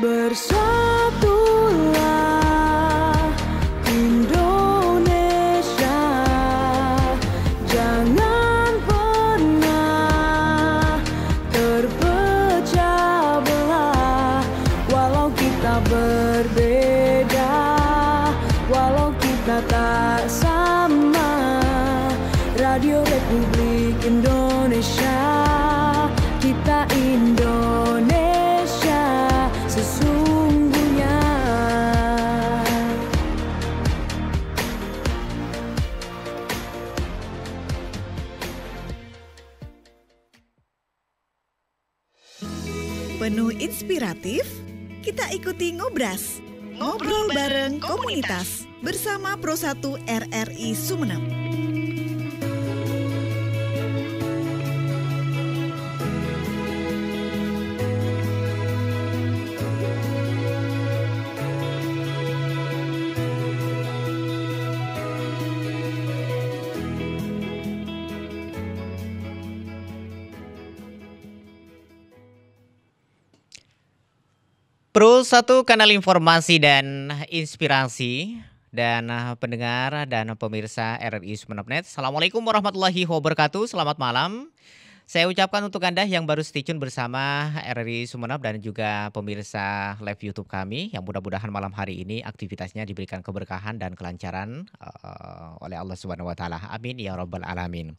Bersatulah Indonesia, jangan pernah terpecah belah. Walau kita berbeda, walau kita tak sama, Radio Republik Indonesia, kita Indonesia sesungguhnya. Penuh inspiratif, kita ikuti Ngobras. Ngobrol bareng komunitas bersama Pro 1 RRI Sumeneb. Pro 1 kanal informasi dan inspirasi dan pendengar dan pemirsa RRI Sumeneb. Assalamualaikum warahmatullahi wabarakatuh. Selamat malam. Saya ucapkan untuk Anda yang baru stay tune bersama RRI Sumeneb dan juga pemirsa live YouTube kami yang mudah-mudahan malam hari ini aktivitasnya diberikan keberkahan dan kelancaran oleh Allah Subhanahu wa taala. Amin ya rabbal alamin.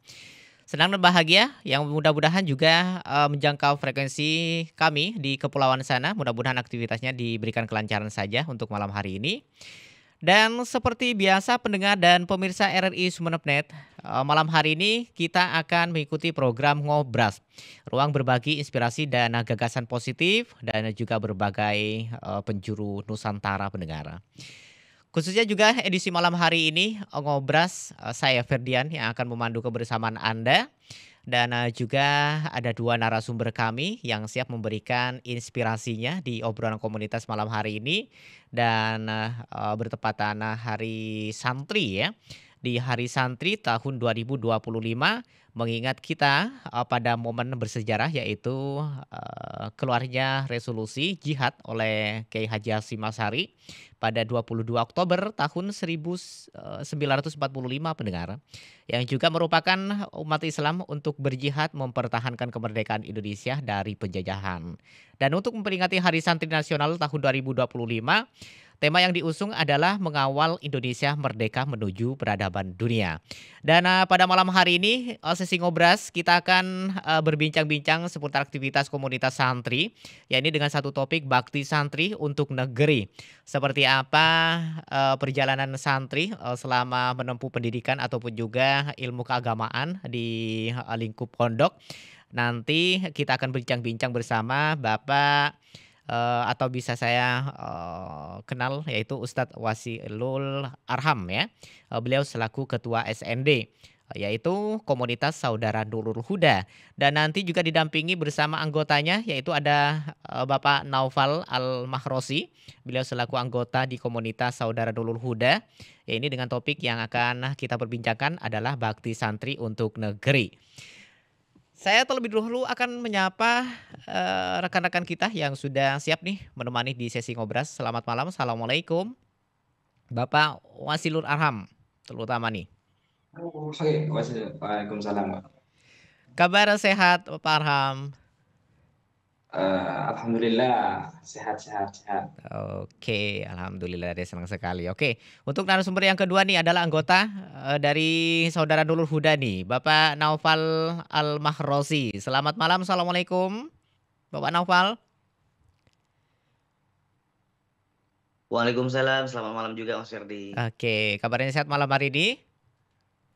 Senang dan bahagia yang mudah-mudahan juga menjangkau frekuensi kami di kepulauan sana. Mudah-mudahan aktivitasnya diberikan kelancaran saja untuk malam hari ini. Dan seperti biasa pendengar dan pemirsa RRI Sumeneb, malam hari ini kita akan mengikuti program Ngobras. Ruang berbagi inspirasi dan gagasan positif dan juga berbagai penjuru Nusantara pendengar. Khususnya juga edisi malam hari ini Ngobras, saya Ferdian yang akan memandu kebersamaan Anda. Dan juga ada dua narasumber kami yang siap memberikan inspirasinya di obrolan komunitas malam hari ini. Dan bertepatan hari santri ya. Di hari santri tahun 2025 mengingat kita pada momen bersejarah yaitu keluarnya resolusi jihad oleh Kiai Haji Hashim Asy'ari pada 22 Oktober tahun 1945 pendengar, yang juga merupakan umat Islam untuk berjihad mempertahankan kemerdekaan Indonesia dari penjajahan. Dan untuk memperingati Hari Santri Nasional tahun 2025, tema yang diusung adalah mengawal Indonesia merdeka menuju peradaban dunia. Dan pada malam hari ini sesi Ngobras kita akan berbincang-bincang seputar aktivitas komunitas santri, yakni dengan satu topik bakti santri untuk negeri. Seperti apa perjalanan santri selama menempuh pendidikan ataupun juga ilmu keagamaan di lingkup pondok. Nanti kita akan bincang-bincang bersama Bapak atau bisa saya kenal yaitu Ustadz Wasilul Arham ya. Beliau selaku Ketua SND yaitu Komunitas Saudara Nurul Huda, dan nanti juga didampingi bersama anggotanya yaitu ada Bapak Naufal Al-Mahrosi. Beliau selaku anggota di Komunitas Saudara Nurul Huda. Ya, ini dengan topik yang akan kita perbincangkan adalah bakti santri untuk negeri. Saya terlebih dahulu akan menyapa rekan-rekan kita yang sudah siap nih menemani di sesi Ngobras. Selamat malam, Assalamualaikum. Bapak Wasilul Arham terutama nih. Oke, Waalaikumsalam. Kabar sehat Pak Arham? Alhamdulillah sehat. Oke, alhamdulillah, dia senang sekali. Oke, untuk narasumber yang kedua nih adalah anggota dari Saudara Nurul Huda nih, Bapak Naufal Al-Mahrosi. Selamat malam, Assalamualaikum, Bapak Naufal. Waalaikumsalam, selamat malam juga Mas Ferdi. Oke, kabarnya sehat malam hari ini?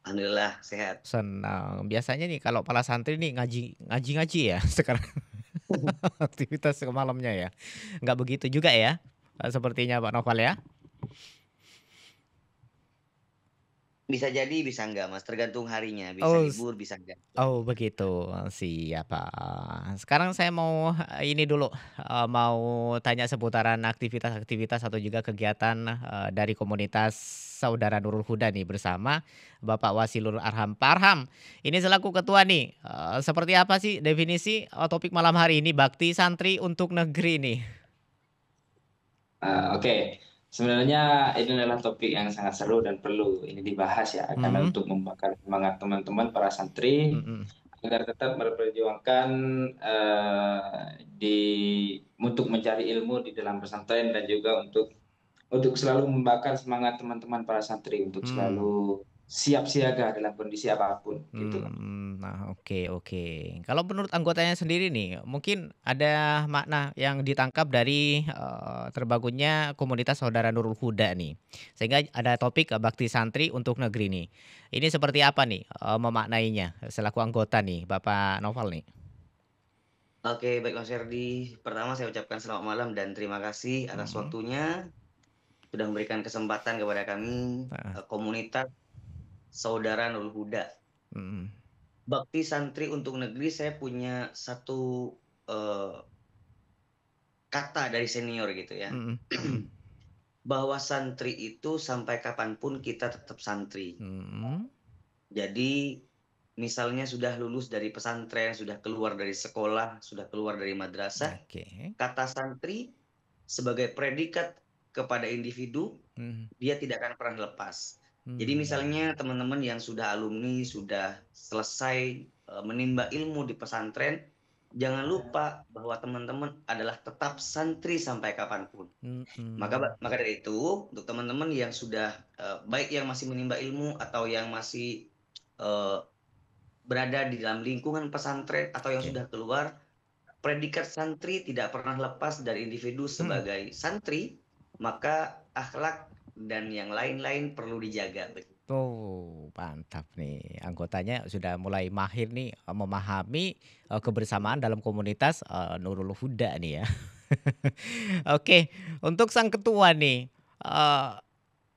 Alhamdulillah sehat. Senang. Biasanya nih kalau para santri nih ngaji ya sekarang. Aktivitas ke malamnya ya. Nggak begitu juga ya. Sepertinya Pak Noval ya. Bisa jadi, bisa enggak Mas, tergantung harinya. Bisa libur, bisa enggak. Oh begitu, siapa. Sekarang saya mau ini dulu, mau tanya seputaran aktivitas-aktivitas atau juga kegiatan dari komunitas Saudara Nurul Huda nih bersama Bapak Wasilul Arham. Pak Arham, ini selaku ketua nih, seperti apa sih definisi topik malam hari ini bakti santri untuk negeri nih? Oke. Sebenarnya ini adalah topik yang sangat seru dan perlu ini dibahas ya, karena Hmm, untuk membakar semangat teman-teman para santri mm-mm, agar tetap memperjuangkan di untuk mencari ilmu di dalam pesantren dan juga untuk selalu membakar semangat teman-teman para santri untuk hmm. selalu siap siaga dalam kondisi apapun gitu. Nah, oke, oke. Kalau menurut anggotanya sendiri nih, mungkin ada makna yang ditangkap dari terbangunnya komunitas Saudara Nurul Huda nih. Sehingga ada topik bakti santri untuk negeri nih. Ini seperti apa nih memaknainya selaku anggota nih, Bapak Noval nih? Oke, baik Mas Ferdi. Pertama saya ucapkan selamat malam dan terima kasih atas Mm-mm. waktunya sudah memberikan kesempatan kepada kami Nah, komunitas Saudara Nurul Huda. mm-mm. Bakti santri untuk negeri saya punya satu eh, kata dari senior gitu ya. Mm-mm. Mm-mm. Bahwa santri itu sampai kapanpun kita tetap santri. Mm-mm. Jadi misalnya sudah lulus dari pesantren, sudah keluar dari sekolah, sudah keluar dari madrasah, Oke. kata santri sebagai predikat kepada individu, Mm. dia tidak akan pernah lepas. Jadi misalnya Hmm. teman-teman yang sudah alumni, sudah selesai menimba ilmu di pesantren, jangan lupa bahwa teman-teman adalah tetap santri sampai kapanpun. Mm-mm. Maka dari itu, untuk teman-teman yang sudah baik yang masih menimba ilmu atau yang masih eh, berada di dalam lingkungan pesantren atau yang Oke. sudah keluar, predikat santri tidak pernah lepas dari individu Mm. sebagai santri, maka akhlak dan yang lain-lain perlu dijaga. Oh, mantap nih. Anggotanya sudah mulai mahir nih memahami kebersamaan dalam komunitas Nurul Huda nih ya. Oke, untuk sang ketua nih,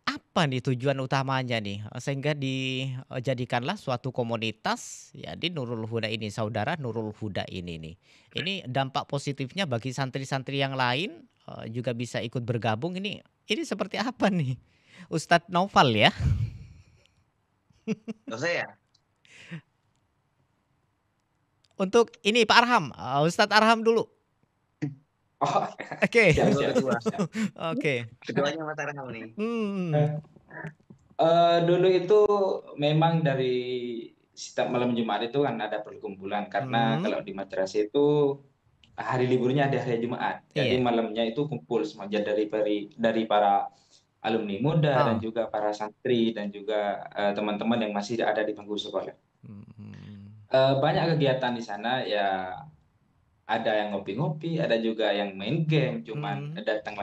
apa nih tujuan utamanya nih sehingga dijadikanlah suatu komunitas ya di Nurul Huda ini, saudara Nurul Huda ini nih. Ini dampak positifnya bagi santri-santri yang lain juga bisa ikut bergabung ini seperti apa nih? Ustadz Noval ya. Terus saya, Untuk ini Pak Arham, Ustadz Arham dulu. Oh, Oke. siap ketua siap ketua, siap. Oke. ketuanya Mas Arham nih. Hmm. Dulu itu memang dari setiap malam Jumat itu kan ada perkumpulan karena Hmm. kalau di madrasah itu hari liburnya ada hari Jumat. Jadi Iya. malamnya itu kumpul semuanya dari para alumni muda dan Ah. juga para santri dan juga teman-teman yang masih ada di bangku sekolah. Hmm. Banyak kegiatan di sana ya, ada yang ngopi-ngopi, ada juga yang main game, cuman Hmm. datang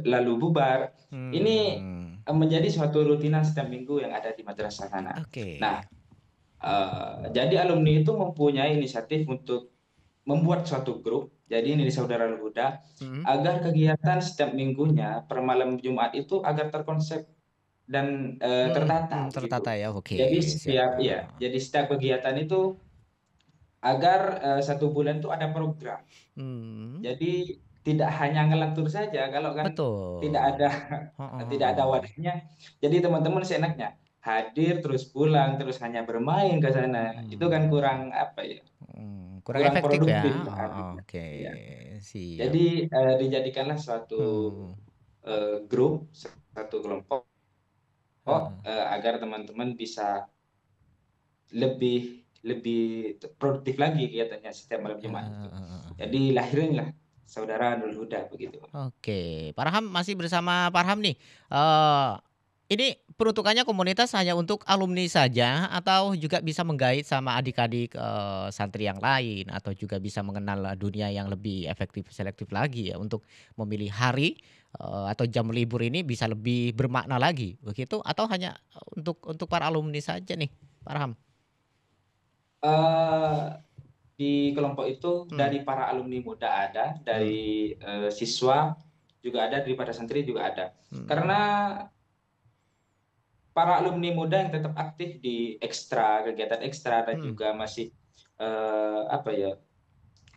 lalu bubar. Ini Hmm. menjadi suatu rutinan setiap minggu yang ada di madrasah sana. Oke. Nah, jadi alumni itu mempunyai inisiatif untuk membuat suatu grup. Jadi ini di Saudara Huda Hmm. agar kegiatan setiap minggunya per malam Jumat itu agar terkonsep dan tertata Tertata begitu. ya. Oke, siap. Jadi setiap kegiatan itu agar satu bulan itu ada program. Hmm. Jadi tidak hanya ngelantur saja, kalau kan tidak Betul. ada Heeh, tidak ada heeh. wadahnya. Jadi teman-teman seenaknya hadir terus pulang terus hanya bermain ke sana. Itu kan Hmm. kurang apa ya? Kurang Kurang efektif ya. produktif lah Heeh, artinya. oke, Ya. siap. Jadi dijadikanlah suatu Hmm. grup, satu kelompok Heeh. agar teman-teman bisa lebih lebih produktif lagi kegiatannya setiap malam Jumat itu. Heeh. Jadi lahirnya Saudara Nurul Huda begitu. Oke, Pak Arham masih bersama Pak Arham nih. Eh, ini peruntukannya komunitas hanya untuk alumni saja atau juga bisa menggait sama adik-adik santri yang lain atau juga bisa mengenal dunia yang lebih efektif selektif lagi ya untuk memilih hari atau jam libur ini bisa lebih bermakna lagi begitu atau hanya untuk para alumni saja nih, Pak Arham? Eh, di kelompok itu Hmm. dari para alumni muda ada, Hmm. dari siswa juga ada, dari para santri juga ada. Hmm. Karena para alumni muda yang tetap aktif di ekstra, kegiatan ekstra dan Hmm. juga masih apa ya,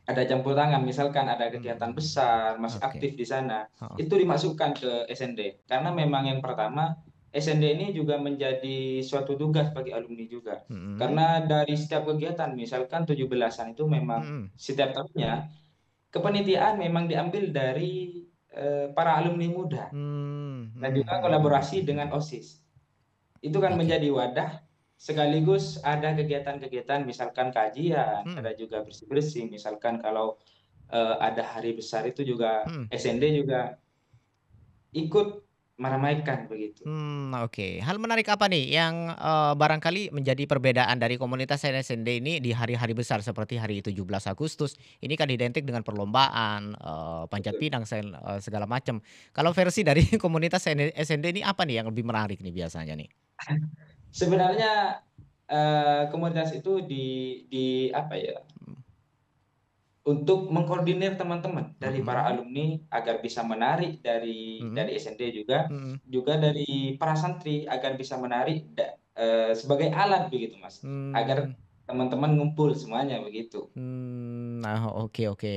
ada campur tangan, misalkan ada kegiatan Hmm. besar, masih Oke. aktif di sana, Heeh. itu dimasukkan ke SND. Karena memang yang pertama, SND ini juga menjadi suatu tugas bagi alumni juga. Hmm. Karena dari setiap kegiatan, misalkan 17-an itu memang Hmm. setiap tahunnya, kepanitiaan memang diambil dari para alumni muda dan juga kolaborasi dengan OSIS. Itu kan Oke. menjadi wadah sekaligus ada kegiatan-kegiatan misalkan kajian, Hmm. ada juga bersih-bersih, misalkan kalau ada hari besar itu juga Hmm. SND juga ikut meramaikan begitu. Oke. Hal menarik apa nih yang barangkali menjadi perbedaan dari komunitas SND ini di hari-hari besar seperti hari 17 Agustus? Ini kan identik dengan perlombaan, panjat Betul. pinang, segala macam. Kalau versi dari komunitas SND ini apa nih yang lebih menarik nih biasanya nih? Sebenarnya komunitas itu di apa ya, Hmm. untuk mengkoordinir teman-teman dari para Mm-mm. alumni agar bisa menarik dari Mm-mm. SND juga Mm-mm. juga dari para santri agar bisa menarik sebagai alat begitu Mas, agar Hmm. teman-teman ngumpul semuanya begitu. Nah, oke, oke.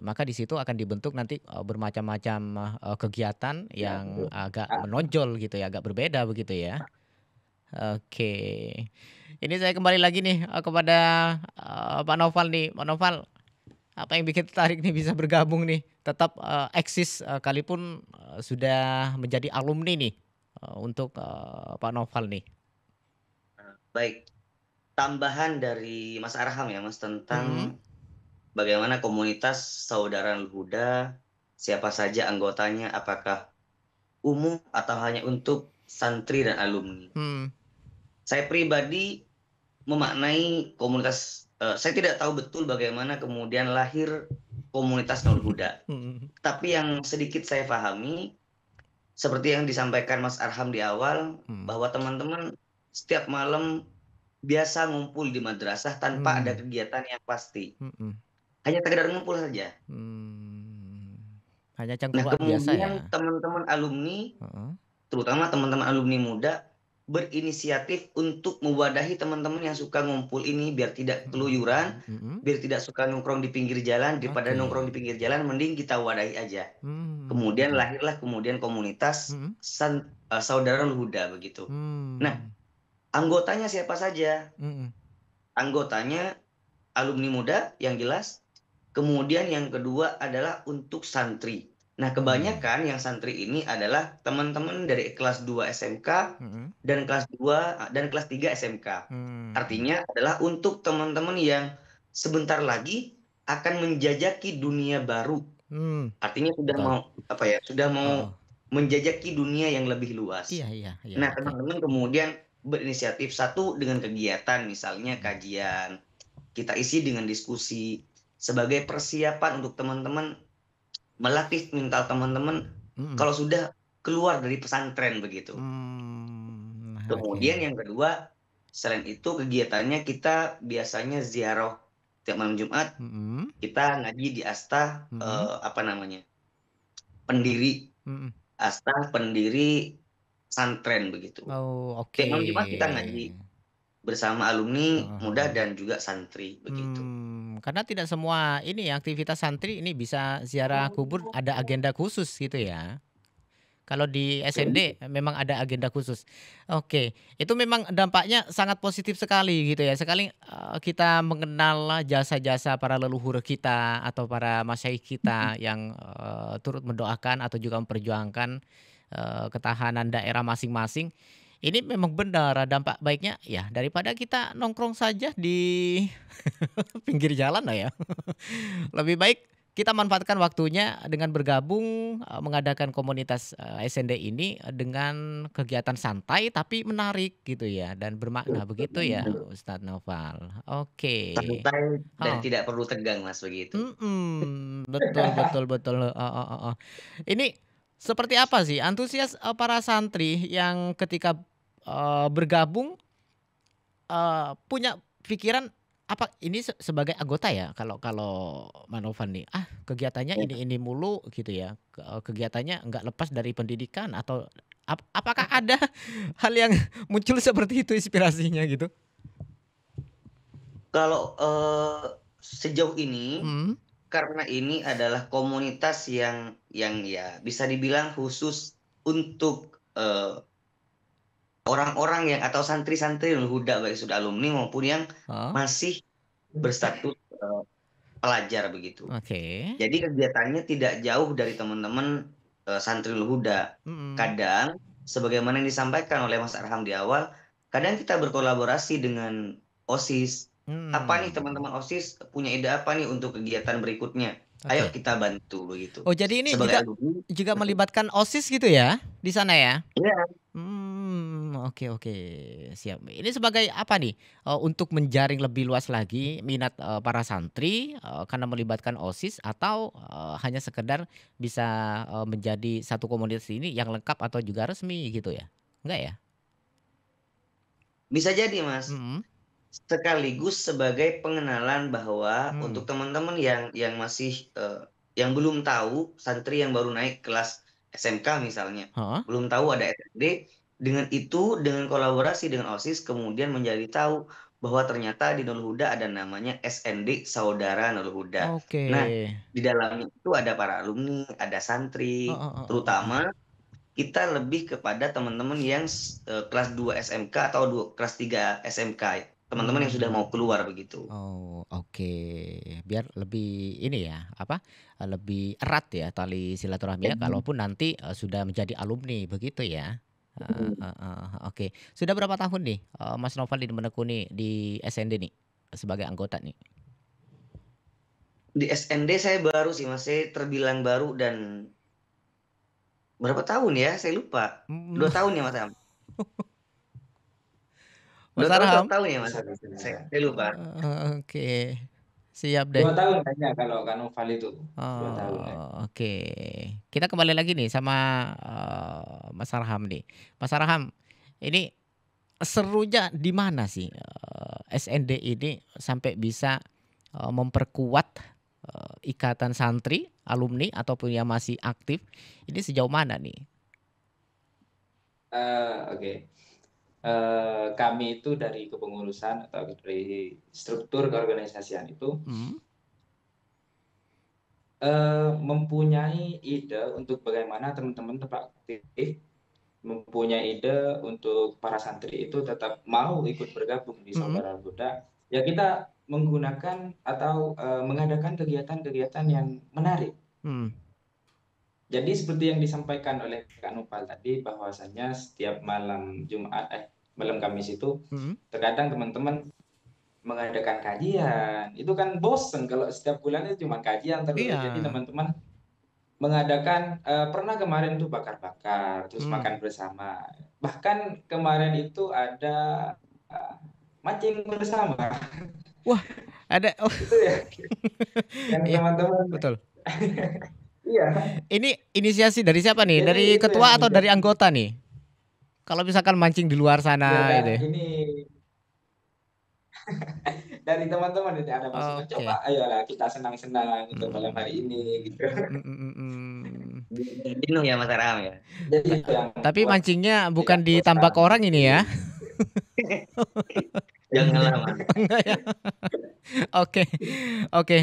Maka di situ akan dibentuk nanti bermacam-macam kegiatan Ya yang betul. agak Ah, menonjol gitu ya, agak berbeda begitu ya. Oke. Ini saya kembali lagi nih kepada Pak Noval nih. Pak Noval, apa yang bikin tertarik nih bisa bergabung nih, tetap eksis kalaupun sudah menjadi alumni nih untuk Pak Noval nih. Baik, tambahan dari Mas Arham ya Mas Mm-mm. tentang bagaimana komunitas Saudara Huda, siapa saja anggotanya, apakah umum atau hanya untuk santri dan alumni. Hmm. Saya pribadi memaknai komunitas, saya tidak tahu betul bagaimana kemudian lahir komunitas Nurul Huda. Mm-mm. Tapi yang sedikit saya pahami, seperti yang disampaikan Mas Arham di awal, Hmm. bahwa teman-teman setiap malam biasa ngumpul di madrasah tanpa ada Hmm. kegiatan yang pasti. Mm-mm. Hanya sekedar ngumpul saja. Hanya Nah, canggung biasa ya. kemudian teman-teman alumni, Heeh. terutama teman-teman alumni muda, berinisiatif untuk mewadahi teman-teman yang suka ngumpul ini biar tidak keluyuran, Mm-mm. biar tidak suka nongkrong di pinggir jalan, daripada Oke. nongkrong di pinggir jalan, mending kita wadahi aja. Hmm. Kemudian lahirlah kemudian komunitas Mm-mm. Saudara Huda begitu. Nah, Hmm. anggotanya siapa saja? Mm-mm. Anggotanya alumni muda yang jelas. Kemudian yang kedua adalah untuk santri. Nah, Hmm. kebanyakan yang santri ini adalah teman-teman dari kelas 2 SMK Mm-mm. dan kelas 2 dan kelas 3 SMK. Hmm. Artinya adalah untuk teman-teman yang sebentar lagi akan menjajaki dunia baru. Hmm. Artinya sudah Betul. mau apa ya? Sudah mau Oh. menjajaki dunia yang lebih luas. Iya, iya, iya. Nah, Oke. teman-teman kemudian berinisiatif satu dengan kegiatan, misalnya kajian, kita isi dengan diskusi sebagai persiapan untuk teman-teman melatih mental teman-teman Mm-mm. kalau sudah keluar dari pesantren begitu. Oke. Kemudian yang kedua, selain itu kegiatannya kita biasanya ziarah tiap malam Jumat, Mm-mm. kita ngaji di asta Mm-mm. pendiri Mm-mm. asta pendiri pesantren begitu. Oh, oke. Tiap malam Jumat kita ngaji bersama alumni muda dan juga santri begitu. Karena tidak semua ini aktivitas santri ini bisa ziarah kubur ada agenda khusus gitu ya. Kalau di SND memang ada agenda khusus. Oke, itu memang dampaknya sangat positif sekali gitu ya. Sekali kita mengenal jasa-jasa para leluhur kita atau para masyayikh kita yang turut mendoakan atau juga memperjuangkan ketahanan daerah masing-masing. Ini memang benar dampak baiknya ya daripada kita nongkrong saja di pinggir jalan lah ya. Lebih baik kita manfaatkan waktunya dengan bergabung mengadakan komunitas SND ini dengan kegiatan santai tapi menarik gitu ya dan bermakna begitu ya Ustadz Noval. Oke. Santai dan Oh. tidak perlu tegang Mas begitu. Betul, betul, betul. Ini seperti apa sih antusias para santri yang ketika bergabung punya pikiran apa ini sebagai anggota ya kalau Manovan nih kegiatannya ini mulu gitu ya kegiatannya nggak lepas dari pendidikan atau apakah ada hal yang muncul seperti itu inspirasinya gitu? Kalau sejauh ini karena ini adalah komunitas yang ya bisa dibilang khusus untuk orang-orang yang atau santri-santri Huda baik sudah alumni maupun yang masih berstatus pelajar begitu. Oke. Jadi kegiatannya tidak jauh dari teman-teman Santriul Huda. Mm-mm. Kadang sebagaimana yang disampaikan oleh Mas Arham di awal, kadang kita berkolaborasi dengan OSIS. Apa nih Hmm. teman-teman OSIS punya ide apa nih untuk kegiatan berikutnya? Ayo Oke. kita bantu begitu. Oh, jadi ini Sebagai juga alumni, juga melibatkan OSIS gitu ya di sana ya? ya, Oke oke, siap. Ini sebagai apa nih? Untuk menjaring lebih luas lagi minat para santri karena melibatkan OSIS atau hanya sekedar bisa menjadi satu komunitas ini yang lengkap atau juga resmi gitu ya? Enggak ya? bisa jadi Mas. Mhm. Sekaligus sebagai pengenalan bahwa Hmm. untuk teman-teman yang masih yang belum tahu, santri yang baru naik kelas SMK misalnya, Heeh. belum tahu ada SND, dengan itu dengan kolaborasi dengan OSIS kemudian menjadi tahu bahwa ternyata di Nurul Huda ada namanya SND Saudara Nurul Huda. Oke. Nah, di dalamnya itu ada para alumni, ada santri, Heeh heeh heeh. terutama kita lebih kepada teman-teman yang kelas 2 SMK atau kelas 3 SMK, teman-teman yang sudah Hmm. mau keluar begitu. Oh, oke. Biar lebih ini ya, apa, lebih erat ya tali silaturahminya kalaupun nanti, sudah menjadi alumni begitu ya? Oke. Sudah berapa tahun nih, Mas Noval ini menekuni di SND nih, sebagai anggota nih? Di SND saya baru sih Mas, saya terbilang baru dan berapa tahun ya? Saya lupa. Mhm. 2 tahun ya Mas Am? Mas 2 tahun atau Arham? tahun ya Mas? Bisa bisa. Saya lupa. Oke. Siap deh. 2 tahun kayaknya kalau Kanoval itu 2 tahun ya. Oh, oke. Kita kembali lagi nih sama, Mas Arham nih. Mas Arham, ini serunya di mana sih, SND ini sampai bisa, memperkuat, ikatan santri, alumni ataupun yang masih aktif, ini sejauh mana nih? Oke. Kami itu dari kepengurusan atau dari struktur keorganisasian itu Mhm, mempunyai ide untuk bagaimana teman-teman tetap aktif, mempunyai ide untuk para santri itu tetap mau ikut bergabung di mhm, Saudara Buddha. Ya kita menggunakan atau mengadakan kegiatan-kegiatan yang menarik. mhm, Jadi seperti yang disampaikan oleh Kak Nupal tadi bahwasannya setiap malam Jumat, malam Kamis itu mhm. terkadang teman-teman mengadakan kajian. Itu kan bosen kalau setiap bulannya cuma kajian terus. Jadi Iya, teman-teman mengadakan pernah kemarin tuh bakar-bakar, terus mhm. makan bersama. Bahkan kemarin itu ada eh, mancing bersama. Wah, ada oh, Itu ya yang iya, teman-teman. betul. Iya, Ini inisiasi dari siapa nih? jadi Dari itu yang ketua atau dari menjadi anggota nih? Kalau misalkan mancing di luar ya sana itu ya? ini dari teman-teman itu ada masukan Oke. coba ayolah kita senang-senang untuk malam Mhm. hari ini gitu. Mhm mhm mhm. Jenuh ya Mas Aram ya. Jadi Ta itu yang tapi membuat mancingnya tidak bukan ditambak bosan orang ini gitu. ya? Janganlah Mas. Enggak ya? Oke oke.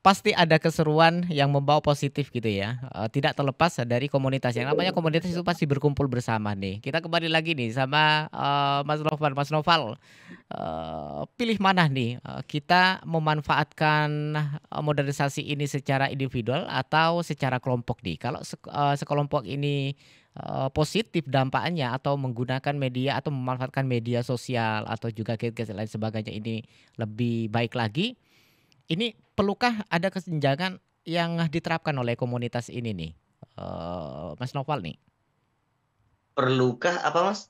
Pasti ada keseruan yang membawa positif gitu ya, tidak terlepas dari komunitas, yang namanya komunitas itu pasti berkumpul bersama nih. Kita kembali lagi nih sama, Mas Noval. Mas Noval, pilih mana nih, kita memanfaatkan, modernisasi ini secara individual atau secara kelompok nih? Kalau sekelompok ini, positif dampaknya atau menggunakan media atau memanfaatkan media sosial atau juga gadget lain sebagainya ini lebih baik lagi, ini perlukah ada kesenjangan yang diterapkan oleh komunitas ini nih, Mas Noval nih? Perlukah apa Mas?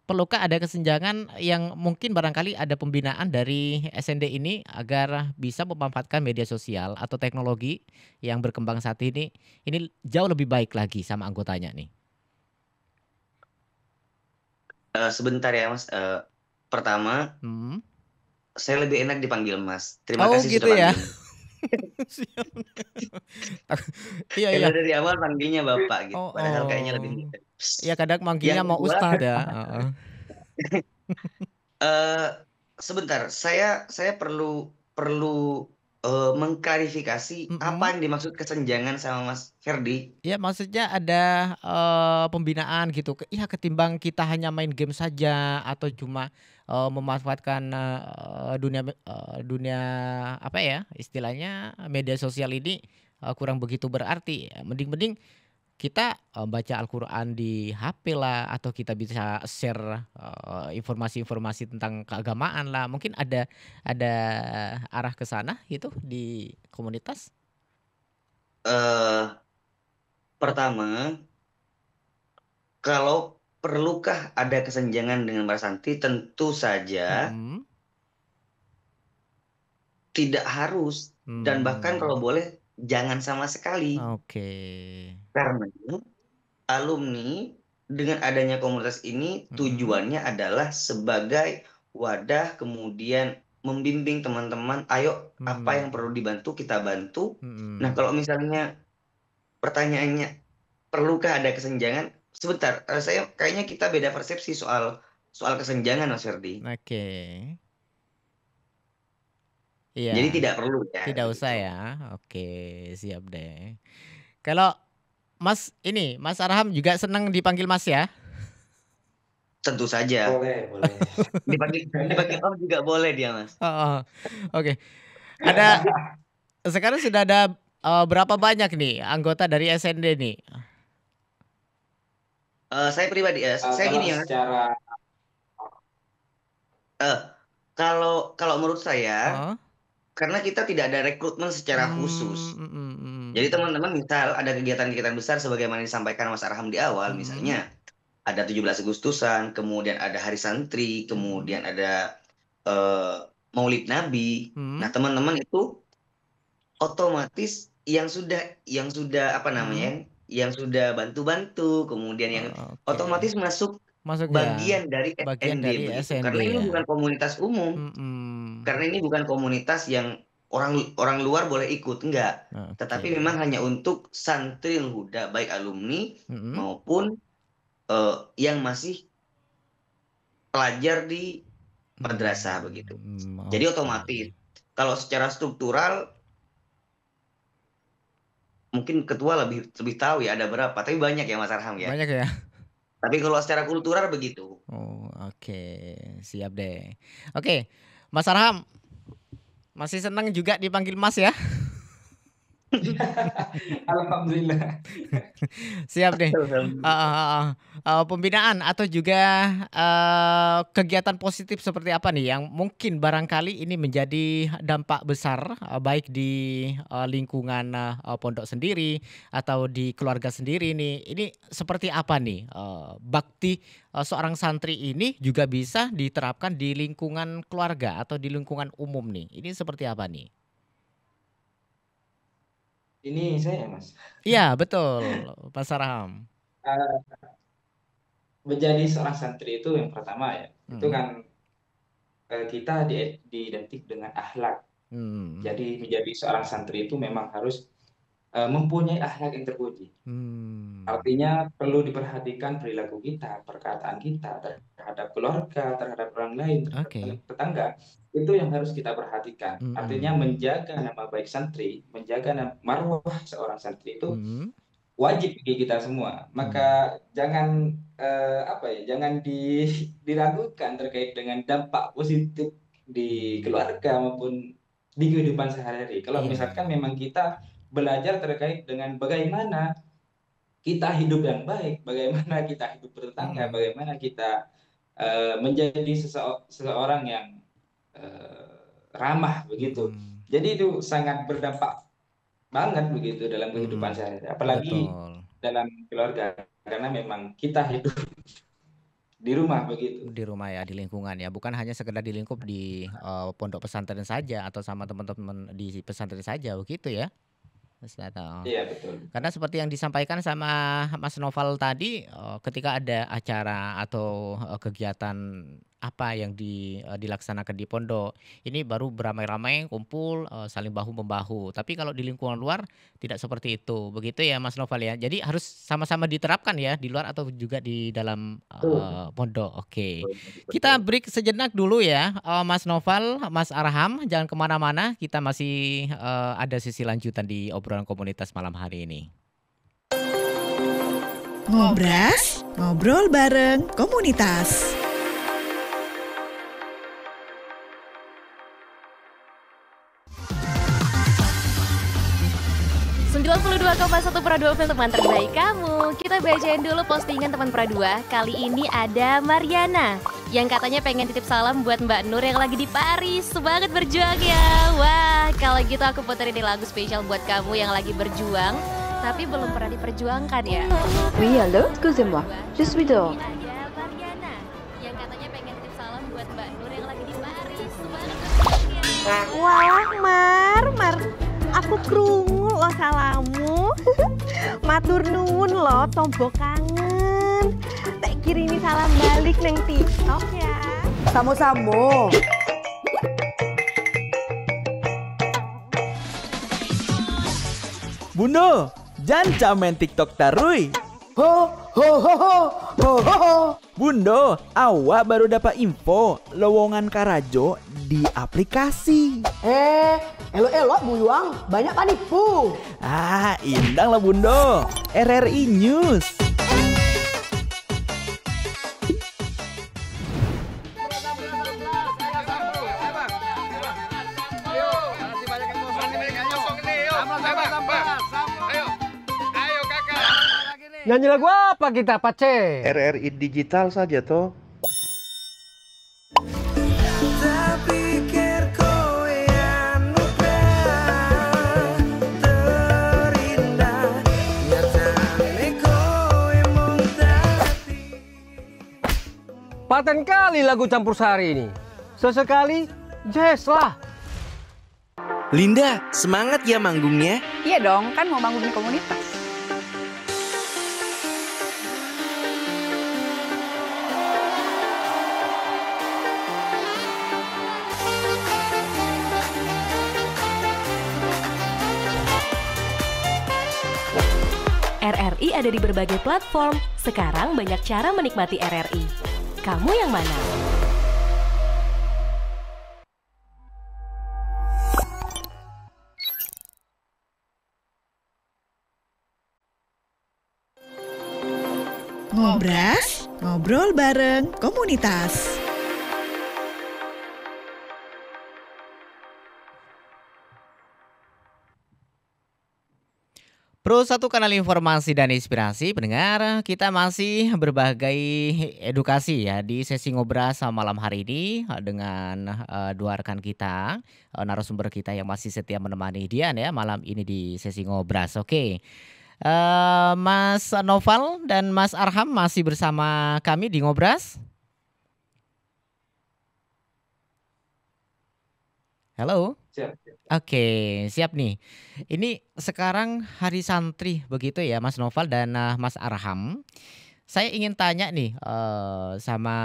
Perlukah ada kesenjangan yang mungkin barangkali ada pembinaan dari SND ini agar bisa memanfaatkan media sosial atau teknologi yang berkembang saat ini jauh lebih baik lagi sama anggotanya nih? Sebentar ya Mas. Pertama, Mhm. saya lebih enak dipanggil Mas. Terima Oh kasih gitu sudah ya? panggil. Siap. Iya iya. Kalau dari awal panggilnya Bapak gitu. Oh Padahal kayaknya lebih oh. mudah. Iya kadang manggilnya Yang mau kedua, ustad ya, heeh. eh sebentar, saya perlu perlu mengklarifikasi apa Mhm. yang dimaksud kesenjangan sama Mas Ferdi. Iya maksudnya ada, pembinaan gitu, iya ketimbang kita hanya main game saja atau cuma, memanfaatkan, dunia apa ya, istilahnya media sosial ini, kurang begitu berarti. Mending kita baca Al-Quran di HP lah, atau kita bisa share informasi-informasi tentang keagamaan lah. Mungkin ada arah ke sana gitu di komunitas. Pertama, kalau perlukah ada kesenjangan dengan para santri, tentu saja tidak harus, dan bahkan kalau boleh jangan sama sekali. Oke. Karena alumni dengan adanya komunitas ini tujuannya adalah sebagai wadah, kemudian membimbing teman-teman, ayo apa yang perlu dibantu kita bantu. Nah, kalau misalnya pertanyaannya perlukah ada kesenjangan, sebentar, saya kayaknya kita beda persepsi soal kesenjangan, Mas Ferdi. Oke. Iya. Jadi tidak perlu ya. Tidak usah ya. Oke, siap deh. Kalau Mas Arham juga senang dipanggil Mas ya? Tentu saja. Boleh. Dipanggil Om juga boleh dia, Mas. Oke. Sekarang sudah ada berapa banyak nih anggota dari SND nih? Saya pribadi saya gini ya. Secara kalau menurut saya, karena kita tidak ada rekrutmen secara khusus. Jadi teman-teman misal ada kegiatan-kegiatan besar sebagaimana disampaikan Mas Arham di awal, misalnya ada 17 Agustusan, kemudian ada Hari Santri, kemudian ada Maulid Nabi. Nah, teman-teman itu otomatis yang sudah apa namanya? Yang sudah bantu-bantu, kemudian yang otomatis masuk bagian dari SND. Karena ini bukan komunitas umum. Karena ini bukan komunitas yang orang luar boleh ikut, enggak. Tetapi memang hanya untuk santri Huda, baik alumni maupun yang masih pelajar di madrasah begitu. Jadi otomatis kalau secara struktural mungkin ketua lebih tahu ya ada berapa, tapi banyak ya Mas Arham ya. Banyak ya. Tapi kalau secara kultural begitu. Oke, siap deh. Oke, Mas Arham masih senang juga dipanggil Mas ya? Alhamdulillah. Siap deh. Pembinaan atau juga kegiatan positif seperti apa nih yang mungkin barangkali ini menjadi dampak besar baik di lingkungan pondok sendiri atau di keluarga sendiri nih. Ini seperti apa nih bakti seorang santri ini juga bisa diterapkan di lingkungan keluarga atau di lingkungan umum nih. Ini seperti apa nih? Ini saya, Mas. Iya, betul, Mas Arham. Menjadi seorang santri itu yang pertama ya, itu kan kita diidentik dengan akhlak. Jadi menjadi seorang santri itu memang harus mempunyai akhlak yang terpuji. Artinya perlu diperhatikan perilaku kita, perkataan kita terhadap keluarga, terhadap orang lain, terhadap tetangga. Itu yang harus kita perhatikan. Artinya menjaga nama baik santri, menjaga marwah seorang santri itu wajib bagi kita semua. Maka jangan jangan diragukan terkait dengan dampak positif di keluarga maupun di kehidupan sehari-hari. Kalau misalkan memang kita belajar terkait dengan bagaimana kita hidup yang baik, bagaimana kita hidup bertetangga, bagaimana kita menjadi seseorang yang ramah begitu. Jadi itu sangat berdampak banget begitu dalam kehidupan sehari-hari, apalagi dalam keluarga, karena memang kita hidup di rumah begitu. Di rumah ya, di lingkungan ya, bukan hanya sekedar di lingkup di pondok pesantren saja atau sama teman-teman di pesantren saja begitu ya. Iya, betul. Karena seperti yang disampaikan sama Mas Noval tadi, ketika ada acara atau kegiatan apa yang dilaksanakan di pondok, ini baru beramai-ramai kumpul saling bahu-membahu. Tapi kalau di lingkungan luar tidak seperti itu, begitu ya Mas Noval ya. Jadi harus sama-sama diterapkan ya di luar atau juga di dalam pondok. Oke. Kita break sejenak dulu ya, Mas Noval, Mas Arham, jangan kemana-mana. Kita masih ada sisi lanjutan di obrolan komunitas malam hari ini. Ngobras, ngobrol bareng komunitas. 92,1 Pro 2 film teman terbaik kamu. Kita bacain dulu postingan teman Pro 2. Kali ini ada Mariana yang katanya pengen titip salam buat Mbak Nur yang lagi di Paris. Semangat berjuang ya. Wah, kalau gitu aku puterin lagu spesial buat kamu yang lagi berjuang tapi belum pernah diperjuangkan ya. Oui, allô, excusez-moi. Je suis dehors. Ada Mariana yang katanya pengen titip salam buat Mbak Nur yang lagi di Paris. Semangat berjuang ya. Wah, Mar, aku krungu lo salamu. Matur nuwun lo, tombo kangen. Tak kirimi salam balik neng TikTok ya. Samo-samo. Bundo, jangan main TikTok tarui. Ho ho ho ho ho ho ho. Bundo, awak baru dapat info lowongan Karajo di aplikasi. Elok-elok buyuang, banyak panipu. Indang lah Bundo. RRI News. Nyanyi lagu apa kita, Pace? RRI digital saja toh. Paten kali lagu campur sari ini. Sesekali jazz lah. Linda, semangat ya manggungnya. Iya dong, kan mau bangun komunitas. RRI ada di berbagai platform. Sekarang banyak cara menikmati RRI. Kamu yang mana? Ngobras, ngobrol bareng komunitas. Pro 1 kanal informasi dan inspirasi, pendengar, kita masih berbagai edukasi ya di sesi ngobras malam hari ini dengan dua rekan kita, narasumber kita yang masih setia menemani Dian ya malam ini di sesi ngobras. Oke, Mas Noval dan Mas Arham masih bersama kami di ngobras. Halo. Siap. Oke, siap nih. Ini sekarang Hari Santri begitu ya Mas Noval dan Mas Arham. Saya ingin tanya nih sama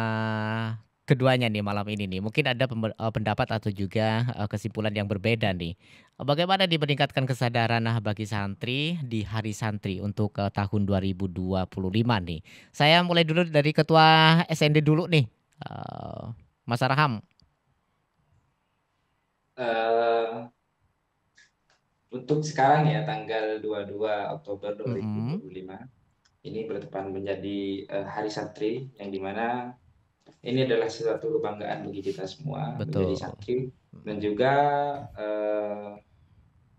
keduanya nih malam ini nih. Mungkin ada pendapat atau juga kesimpulan yang berbeda nih. Bagaimana meningkatkan kesadaran bagi santri di Hari Santri untuk tahun 2025 nih. Saya mulai dulu dari Ketua SND dulu nih, Mas Arham. Untuk sekarang ya tanggal 22 Oktober 2025 ini bertepatan menjadi Hari Santri yang dimana ini adalah suatu kebanggaan bagi kita semua. Betul. Menjadi santri dan juga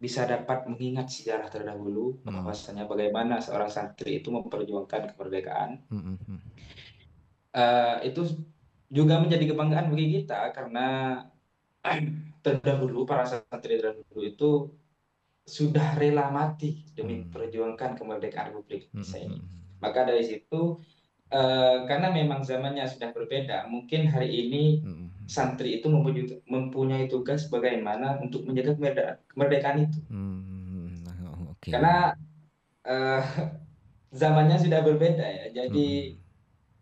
bisa dapat mengingat sejarah terdahulu bahwasanya bagaimana seorang santri itu memperjuangkan kemerdekaan. Itu juga menjadi kebanggaan bagi kita karena terdahulu para santri terdahulu itu sudah rela mati demi memperjuangkan kemerdekaan Republik Indonesia ini. Maka dari situ karena memang zamannya sudah berbeda, mungkin hari ini santri itu mempunyai tugas bagaimana untuk menjaga kemerdekaan itu. Karena zamannya sudah berbeda ya, jadi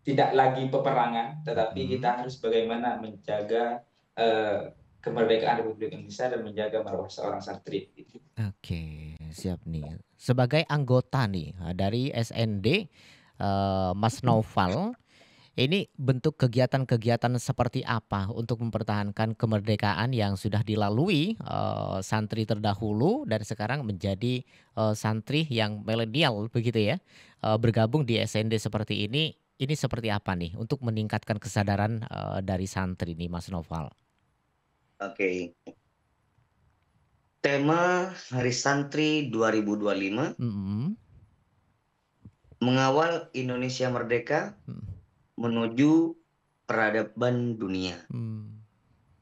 tidak lagi peperangan, tetapi kita harus bagaimana menjaga kemerdekaan Republik Indonesia dan menjaga marwah seorang santri. Oke, siap nih. Sebagai anggota nih dari SND, Mas Noval, ini bentuk kegiatan-kegiatan seperti apa untuk mempertahankan kemerdekaan yang sudah dilalui santri terdahulu dan sekarang menjadi santri yang milenial begitu ya, bergabung di SND seperti ini seperti apa nih untuk meningkatkan kesadaran dari santri nih Mas Noval? Oke. Tema Hari Santri 2025 mengawal Indonesia merdeka menuju peradaban dunia.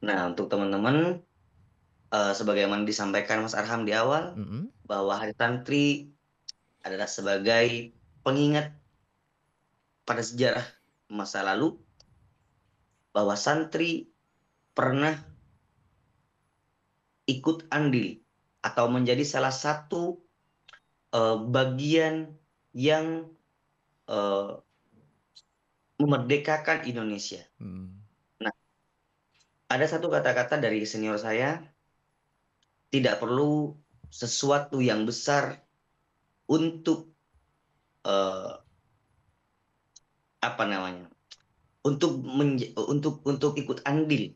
Nah, untuk teman-teman, sebagaimana disampaikan Mas Arham di awal, bahwa Hari Santri adalah sebagai pengingat pada sejarah masa lalu bahwa santri pernah ikut andil atau menjadi salah satu bagian yang memerdekakan Indonesia. Nah, ada satu kata-kata dari senior saya, tidak perlu sesuatu yang besar untuk untuk ikut andil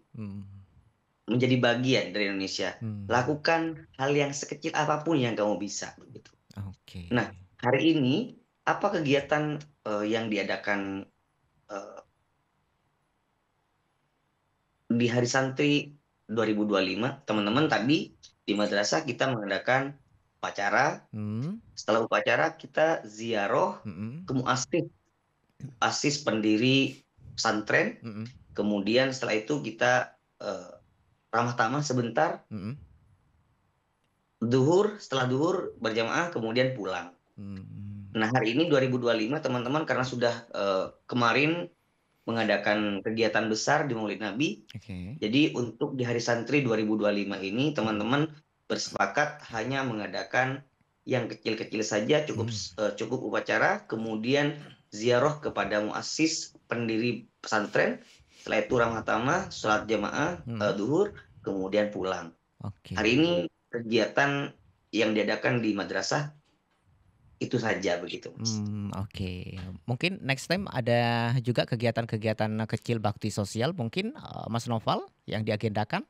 menjadi bagian dari Indonesia. Lakukan hal yang sekecil apapun yang kamu bisa begitu. Nah, hari ini apa kegiatan yang diadakan di Hari Santri 2025? Teman-teman, tadi di madrasah kita mengadakan upacara. Setelah upacara kita ziarah ke muassis pendiri pesantren. Kemudian setelah itu kita ramah tamah sebentar. Setelah duhur berjamaah kemudian pulang. Nah, hari ini 2025 teman-teman, karena sudah kemarin mengadakan kegiatan besar di Maulid Nabi. Jadi untuk di Hari Santri 2025 ini teman-teman bersepakat hanya mengadakan yang kecil-kecil saja, cukup upacara, kemudian ziarah kepada muassis pendiri pesantren. Setelah itu ramah tamah, sholat jamaah, duhur, kemudian pulang. Hari ini kegiatan yang diadakan di madrasah itu saja begitu, Mas. Mungkin next time ada juga kegiatan-kegiatan kecil bakti sosial mungkin Mas Noval yang diagendakan?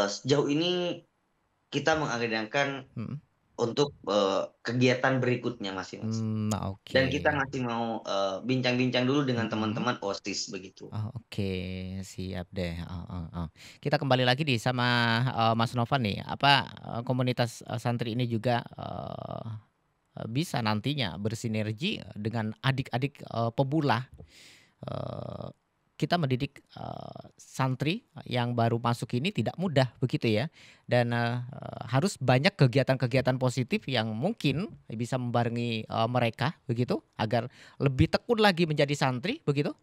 Sejauh ini kita mengagendakan untuk kegiatan berikutnya masih, Mas. Dan kita masih mau bincang-bincang dulu dengan teman-teman OSIS begitu. Siap deh. Kita kembali lagi nih sama Mas Novan nih. Apa komunitas santri ini juga bisa nantinya bersinergi dengan adik-adik pemula. Kita mendidik santri yang baru masuk ini tidak mudah begitu ya, dan harus banyak kegiatan-kegiatan positif yang mungkin bisa membarengi mereka begitu agar lebih tekun lagi menjadi santri begitu,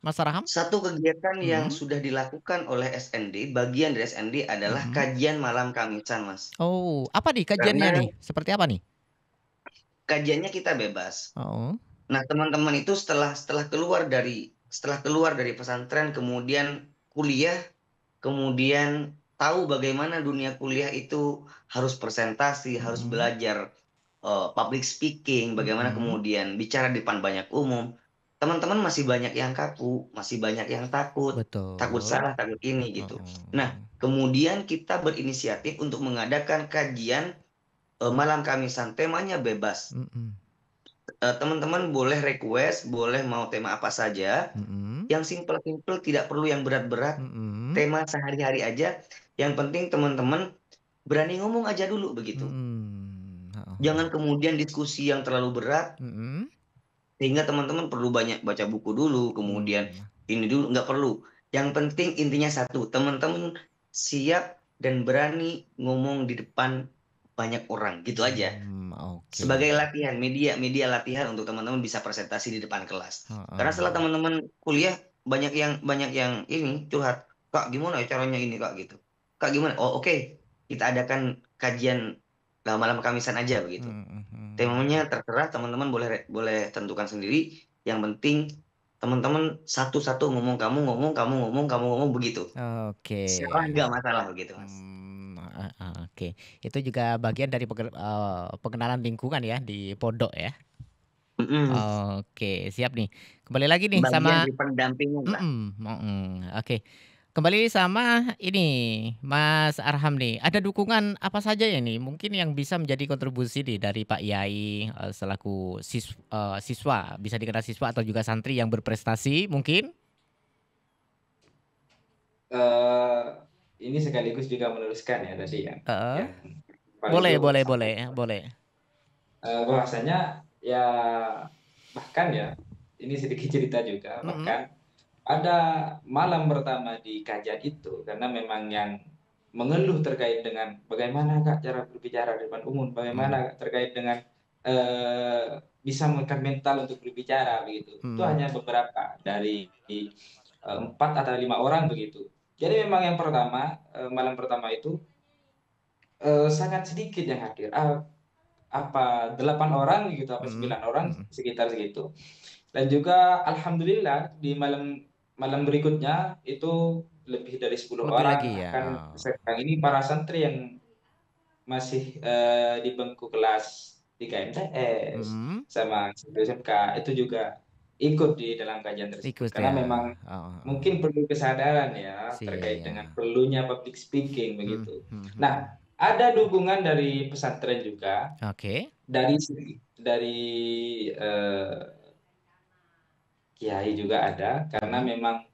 Mas Arham? Satu kegiatan yang sudah dilakukan oleh SND, bagian dari SND adalah kajian malam Kamisan, Mas. Apa nih kajiannya nih? Seperti apa nih? Kajiannya kita bebas. Nah, teman-teman itu setelah keluar dari pesantren, kemudian kuliah, kemudian tahu bagaimana dunia kuliah itu harus presentasi, harus belajar public speaking, bagaimana kemudian bicara di depan banyak umum. Teman-teman masih banyak yang kaku, masih banyak yang takut salah, takut ini gitu. Nah, kemudian kita berinisiatif untuk mengadakan kajian malam Kamisan, temanya bebas. Teman-teman boleh request, boleh mau tema apa saja, yang simple-simple, tidak perlu yang berat-berat, tema sehari-hari aja. Yang penting teman-teman berani ngomong aja dulu begitu. Jangan kemudian diskusi yang terlalu berat, sehingga teman-teman perlu banyak baca buku dulu, kemudian ini dulu, nggak perlu. Yang penting intinya satu, teman-teman siap dan berani ngomong di depan banyak orang, gitu aja. Sebagai latihan, media latihan untuk teman-teman bisa presentasi di depan kelas. Karena setelah teman-teman kuliah banyak yang ini curhat, Kak gimana ya caranya ini Kak gitu. Kak gimana? Oke. Kita adakan kajian malam Kamisan aja begitu. Temanya terserah, teman-teman boleh tentukan sendiri. Yang penting teman-teman satu-satu ngomong, kamu ngomong begitu. Salah nggak masalah begitu, Mas. Itu juga bagian dari pengenalan lingkungan ya di pondok ya. Siap nih. Kembali lagi nih bagian sama dari pendampingan, kembali sama ini Mas Arham nih. Ada dukungan apa saja ya nih? Mungkin yang bisa menjadi kontribusi nih dari Pak Yai selaku siswa, bisa dikatakan siswa atau juga santri yang berprestasi mungkin? ini sekaligus juga meneruskan ya tadi yang boleh. Bahwasanya ya bahkan ya ini sedikit cerita juga, bahkan pada malam pertama di kajian itu, karena memang yang mengeluh terkait dengan bagaimana Kak cara berbicara di depan umum, bagaimana Kak terkait dengan bisa menekan mental untuk berbicara begitu. Itu hanya beberapa dari 4 atau 5 orang begitu. Jadi memang yang pertama malam pertama itu sangat sedikit yang hadir. 8 orang gitu, 9 orang sekitar segitu. Dan juga alhamdulillah di malam berikutnya itu lebih dari 10 orang. Kan sekarang ini para santri yang masih di bangku kelas 3 MTS sama SMK itu juga ikut di dalam kajian tersebut. Karena memang mungkin perlu kesadaran ya terkait dengan perlunya public speaking begitu. Nah, ada dukungan dari pesantren juga. Dari kiai juga ada, karena memang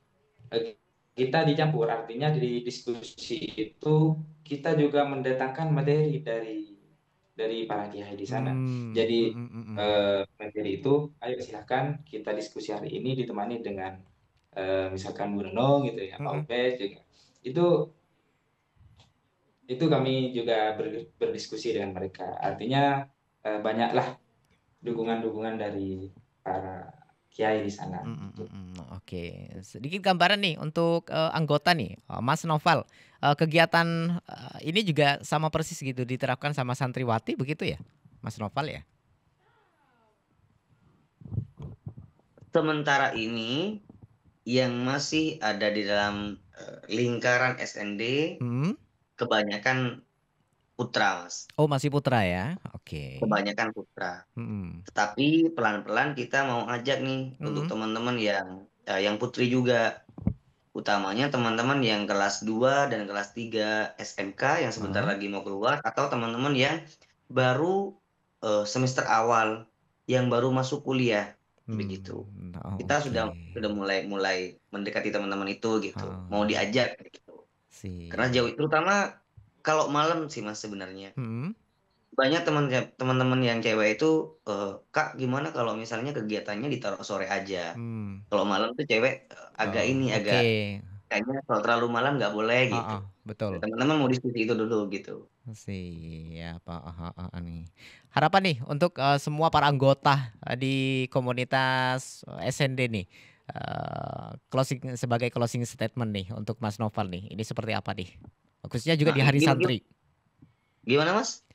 kita dicampur, artinya di diskusi itu kita juga mendatangkan materi dari para kiai di sana. Jadi materi itu, ayo silahkan kita diskusi hari ini ditemani dengan misalkan Bu Nono gitu ya, Pak Ubed juga. Itu kami juga berdiskusi dengan mereka. Artinya banyaklah dukungan dari para kiai di sana. Oke, sedikit gambaran nih untuk anggota nih, Mas Noval. Kegiatan ini juga sama persis gitu diterapkan sama santriwati begitu ya, Mas Noval ya? Sementara ini yang masih ada di dalam lingkaran SND kebanyakan putra, Mas. Oh, masih putra ya? Oke. Kebanyakan putra. Tetapi pelan-pelan kita mau ajak nih untuk teman-teman yang putri juga. Utamanya teman-teman yang kelas 2 dan kelas 3 SMK yang sebentar lagi mau keluar, atau teman-teman yang baru semester awal, yang baru masuk kuliah begitu. Kita sudah mulai mendekati teman-teman itu gitu. Mau diajak gitu. Karena jauh, terutama kalau malam sih Mas sebenarnya. Banyak teman-teman yang cewek itu, Kak gimana kalau misalnya kegiatannya ditaruh sore aja. Kalau malam tuh cewek agak kayaknya kalau terlalu malam nggak boleh gitu. Betul. Teman-teman mau diskusi itu dulu gitu. Siap. Nih. Harapan nih untuk semua para anggota di komunitas SND nih. Sebagai closing statement nih untuk Mas Noval nih. Ini seperti apa nih? Khususnya juga di Hari Santri. Gimana Mas?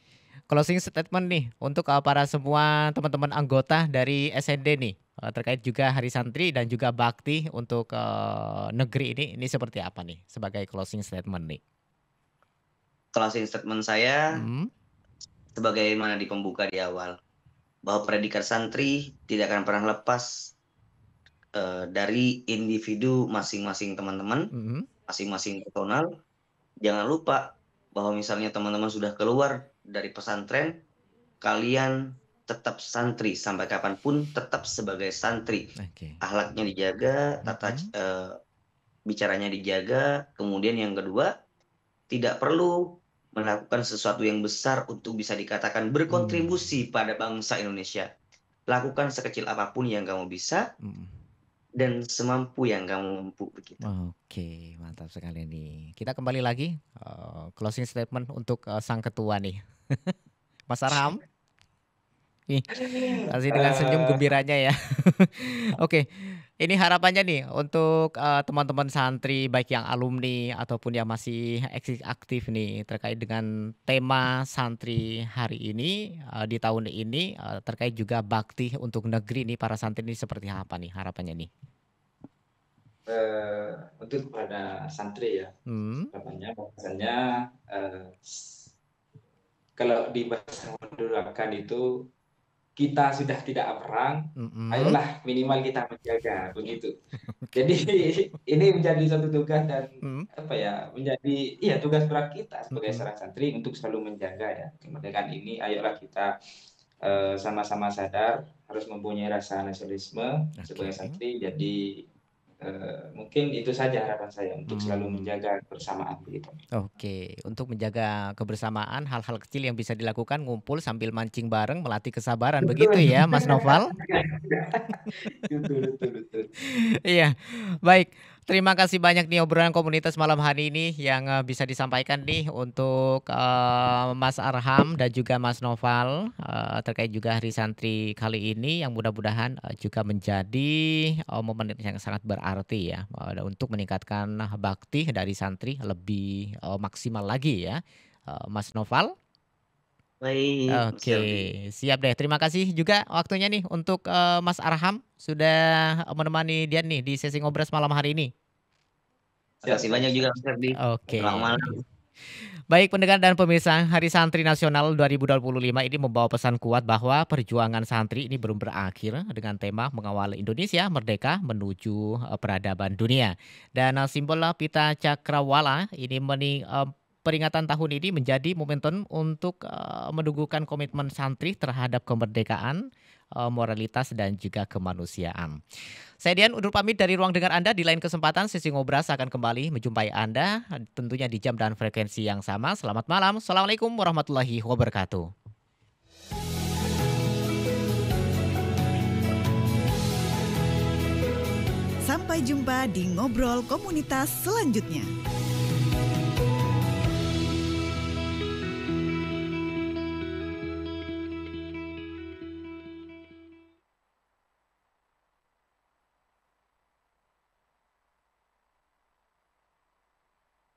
Closing statement nih untuk para semua teman-teman anggota dari SND nih, terkait juga Hari Santri dan juga bakti untuk negeri ini seperti apa nih sebagai closing statement nih? Closing statement saya sebagaimana di pembuka di awal, bahwa predikat santri tidak akan pernah lepas dari individu masing-masing teman-teman, masing-masing personal. Jangan lupa bahwa misalnya teman-teman sudah keluar dari pesantren, kalian tetap santri sampai kapanpun, tetap sebagai santri. Akhlaknya dijaga, tata bicaranya dijaga. Kemudian yang kedua, tidak perlu melakukan sesuatu yang besar untuk bisa dikatakan berkontribusi pada bangsa Indonesia. Lakukan sekecil apapun yang kamu bisa, dan semampu yang kamu mampu begitu. Oke, mantap sekali nih. Kita kembali lagi closing statement untuk sang ketua nih, Mas Arham. Masih dengan senyum gembiranya ya. Oke, ini harapannya nih untuk teman-teman santri baik yang alumni ataupun yang masih aktif nih terkait dengan tema santri hari ini di tahun ini, terkait juga bakti untuk negeri nih, para santri ini seperti apa nih harapannya nih? Untuk kepada santri ya, harapannya bahwasanya kalau di bahasa mendulakan itu kita sudah tidak perang, ayolah minimal kita menjaga begitu. Jadi ini menjadi satu tugas dan menjadi tugas berat kita sebagai seorang santri untuk selalu menjaga ya kemerdekaan ini. Ayolah kita sama-sama sadar harus mempunyai rasa nasionalisme sebagai santri. Jadi Mungkin itu saja harapan saya untuk selalu menjaga kebersamaan begitu. Oke, untuk menjaga kebersamaan, hal-hal kecil yang bisa dilakukan, ngumpul sambil mancing bareng, melatih kesabaran, begitu ya, Mas Noval? Betul. Iya, baik. Terima kasih banyak nih obrolan komunitas malam hari ini yang bisa disampaikan nih untuk Mas Arham dan juga Mas Noval terkait juga Hari Santri kali ini yang mudah-mudahan juga menjadi momen yang sangat berarti ya untuk meningkatkan bakti dari santri lebih maksimal lagi ya, Mas Noval. Baik. Oke, siap deh. Terima kasih juga waktunya nih untuk Mas Arham sudah menemani Dian nih di sesi ngobras malam hari ini. Terima kasih banyak juga Mas Ferdi. Oke. Selamat. Baik pendengar dan pemirsa, Hari Santri Nasional 2025 ini membawa pesan kuat bahwa perjuangan santri ini belum berakhir dengan tema mengawal Indonesia merdeka menuju peradaban dunia. Dan simbol pita cakrawala ini peringatan tahun ini menjadi momentum untuk meneguhkan komitmen santri terhadap kemerdekaan, moralitas dan juga kemanusiaan. Saya Dian undur pamit dari ruang dengar Anda. Di lain kesempatan sesi ngobras akan kembali menjumpai Anda tentunya di jam dan frekuensi yang sama. Selamat malam. Assalamualaikum warahmatullahi wabarakatuh. Sampai jumpa di Ngobrol Komunitas selanjutnya.